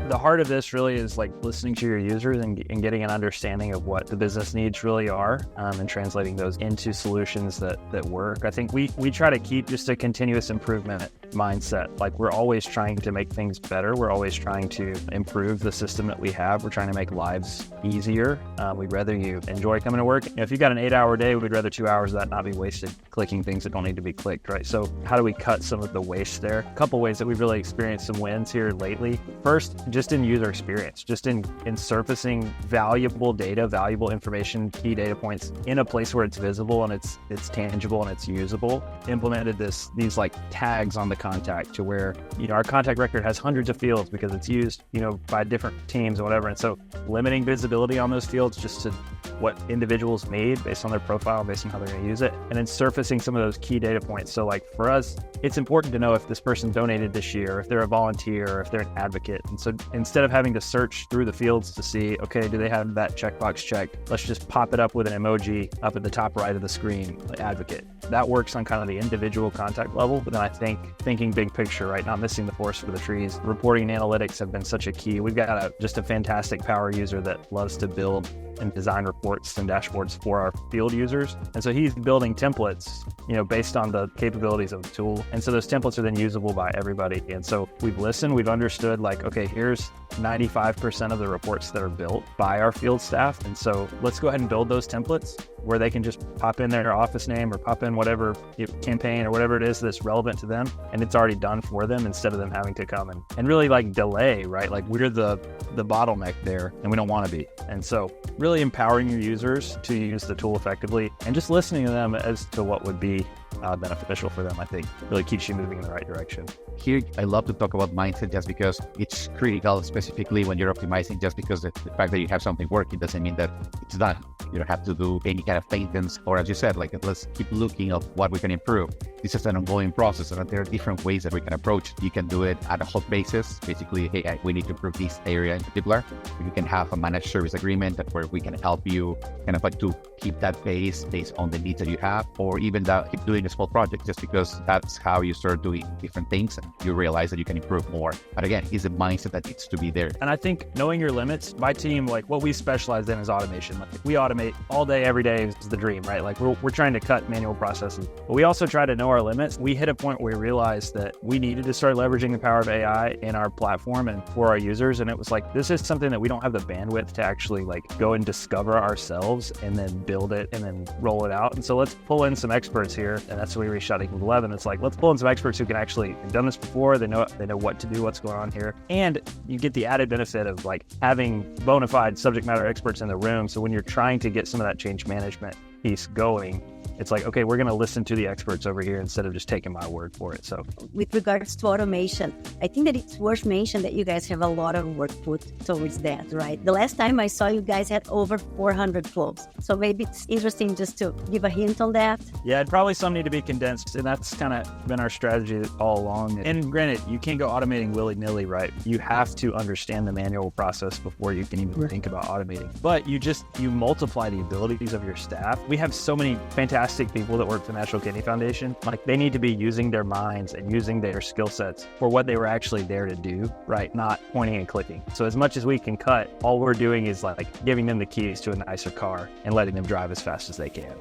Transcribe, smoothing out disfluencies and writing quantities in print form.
The heart of this really is like listening to your users and getting an understanding of what the business needs really are, and translating those into solutions that work. I think we try to keep just a continuous improvement mindset. Like we're always trying to make things better. We're always trying to improve the system that we have. We're trying to make lives easier. We'd rather you enjoy coming to work. If you've got an 8-hour day, we'd rather 2 hours of that not be wasted clicking things that don't need to be clicked, right? So how do we cut some of the waste there? A couple ways that we've really experienced some wins here lately. First, just in user experience, just in surfacing valuable data, valuable information, key data points in a place where it's visible and it's tangible and it's usable. Implemented these like tags on the contact to where, our contact record has hundreds of fields because it's used, by different teams or whatever. And so limiting visibility on those fields just to what individuals need based on their profile, based on how they're going to use it, and then surfacing some of those key data points. So like for us, it's important to know if this person donated this year, if they're a volunteer, or if they're an advocate. And so instead of having to search through the fields to see, okay, do they have that checkbox checked? Let's just pop it up with an emoji up at the top right of the screen, like advocate. That works on kind of the individual contact level, but then I think thinking big picture, right? Not missing the forest for the trees. Reporting and analytics have been such a key. We've got just a fantastic power user that loves to build and design reports and dashboards for our field users. And so he's building templates, based on the capabilities of the tool. And so those templates are then usable by everybody. And so we've listened, we've understood like, okay, here's 95% of the reports that are built by our field staff. And so let's go ahead and build those templates where they can just pop in their office name or pop in whatever campaign or whatever it is that's relevant to them. And it's already done for them instead of them having to come and really like delay, right? Like we're the bottleneck there and we don't want to be. And so really empowering your users to use the tool effectively and just listening to them as to what would be beneficial for them, I think really keeps you moving in the right direction. Here, I love to talk about mindset just because it's critical, specifically when you're optimizing, just because the fact that you have something working doesn't mean that it's done. You don't have to do any kind of maintenance, or as you said, like let's keep looking at what we can improve. This is an ongoing process, and there are different ways that we can approach it. You can do it at a hot basis. Basically, hey, we need to improve this area in particular. You can have a managed service agreement where we can help you kind of like to keep that base based on the needs that you have, or even keep doing a small project just because that's how you start doing different things and you realize that you can improve more. But again, it's a mindset that needs to be there. And I think knowing your limits, my team, like what we specialize in is automation. Like we automate all day, every day is the dream, right? Like we're trying to cut manual processes, but we also try to know our limits. We hit a point where we realized that we needed to start leveraging the power of AI in our platform and for our users. And it was like, this is something that we don't have the bandwidth to actually like go and discover ourselves and then build it and then roll it out. And so let's pull in some experts here. And that's when we reached out to 11. It's like, let's pull in some experts who can actually have done this before. They know what to do, what's going on here. And you get the added benefit of like having bona fide subject matter experts in the room. So when you're trying to get some of that change management piece going, it's like, okay, we're going to listen to the experts over here instead of just taking my word for it. So with regards to automation, I think that it's worth mentioning that you guys have a lot of work put towards that, right? The last time I saw you guys had over 400 flows. So maybe it's interesting just to give a hint on that. Yeah, probably some need to be condensed. And that's kind of been our strategy all along. And granted, you can't go automating willy-nilly, right? You have to understand the manual process before you can even think about automating. But you multiply the abilities of your staff. We have so many fantastic people that work for the National Kidney Foundation. Like they need to be using their minds and using their skill sets for what they were actually there to do, right? Not pointing and clicking. So as much as we can cut, all we're doing is like giving them the keys to a nicer car and letting them drive as fast as they can.